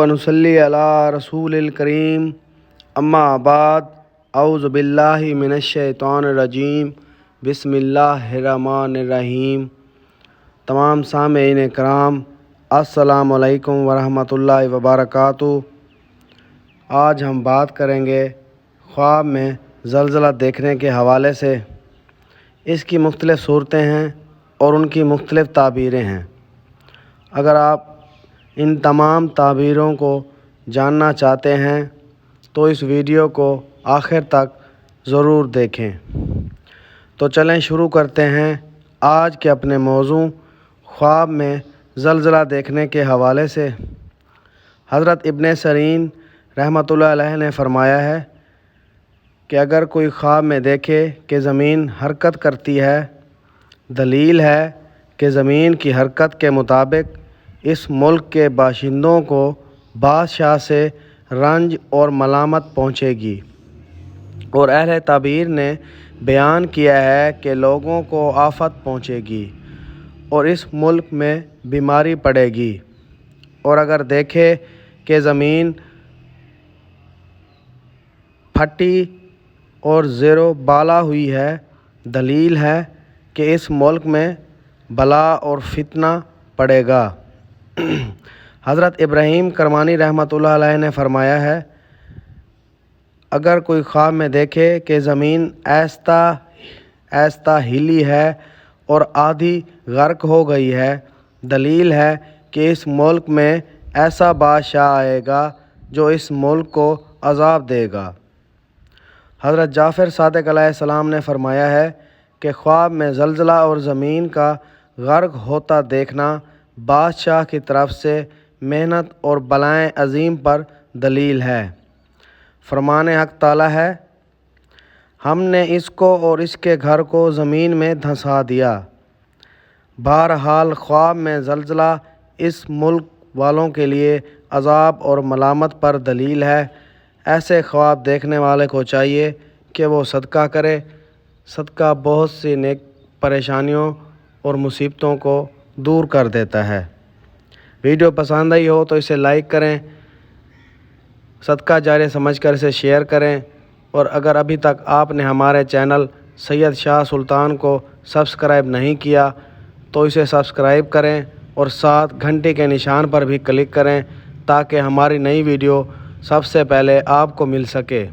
व नुसल्ली अला रसूलिल करीम अम्मा बाद औज़ु बिल्लाहि मिनश शैतानिर रजीम बिस्मिल्लाहिर्रहमानिर रहीम। तमाम सामीईन कराम अस्सलामु अलैकुम वरहमतुल्लाहि वबरकातुहू। आज हम बात करेंगे ख्वाब में ज़लज़ला देखने के हवाले से। इसकी मुख्तलिफ़ सूरतें हैं और उनकी मुख्तलिफ़ ताबीरें हैं। अगर आप इन तमाम ताबीरों को जानना चाहते हैं तो इस वीडियो को आखिर तक ज़रूर देखें। तो चलें शुरू करते हैं आज के अपने मौजू ख्वाब में ज़लज़ला देखने के हवाले से। हज़रत इब्न सिरीन रहमतुल्लाह अलैह ने फरमाया है कि अगर कोई ख्वाब में देखे कि ज़मीन हरकत करती है, दलील है कि ज़मीन की हरकत के मुताबिक इस मुल्क के बाशिंदों को बादशाह से रंज और मलामत पहुँचेगी। और अहले ताबीर ने बयान किया है कि लोगों को आफत पहुँचेगी और इस मुल्क में बीमारी पड़ेगी। और अगर देखे कि ज़मीन फटी और ज़ेरो बाला हुई है, दलील है कि इस मुल्क में बला और फितना पड़ेगा। हज़रत इब्राहीम करमानी रहमतुल्लाह अलैह ने फरमाया है, अगर कोई ख्वाब में देखे कि ज़मीन ऐस्ता हिली है और आधी गर्क हो गई है, दलील है कि इस मुल्क में ऐसा बादशाह आएगा जो इस मुल्क को अज़ाब देगा। हज़रत जाफ़र सादिक़ अलैहिस्सलाम ने फरमाया है कि ख्वाब में ज़लज़ला और ज़मीन का गर्क होता देखना बादशाह की तरफ से मेहनत और बलाएँ अज़ीम पर दलील है। फरमान हक़ ताला है, हमने इसको और इसके घर को ज़मीन में धंसा दिया। बहरहाल ख्वाब में ज़लज़ला इस मुल्क वालों के लिए अज़ाब और मलामत पर दलील है। ऐसे ख्वाब देखने वाले को चाहिए कि वो सदका करे। सदका बहुत सी नेक परेशानियों और मुसीबतों को दूर कर देता है। वीडियो पसंद आई हो तो इसे लाइक करें, सदका जारिया समझकर इसे शेयर करें। और अगर अभी तक आपने हमारे चैनल सैयद शाह सुल्तान को सब्सक्राइब नहीं किया तो इसे सब्सक्राइब करें और साथ घंटे के निशान पर भी क्लिक करें ताकि हमारी नई वीडियो सबसे पहले आपको मिल सके।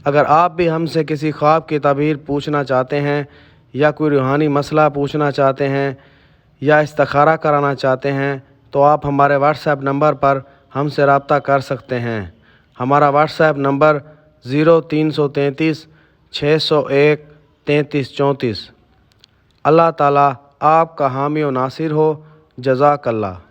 अगर आप भी हमसे किसी ख्वाब की ताबीर पूछना चाहते हैं या कोई रूहानी मसला पूछना चाहते हैं या इस्तिखारा कराना चाहते हैं तो आप हमारे व्हाट्सएप नंबर पर हमसे रब्ता कर सकते हैं। हमारा व्हाट्सएप नंबर 0333 601 3334। अल्लाह ताला आपका हामी व नासिर हो। जज़ाकल्लाह।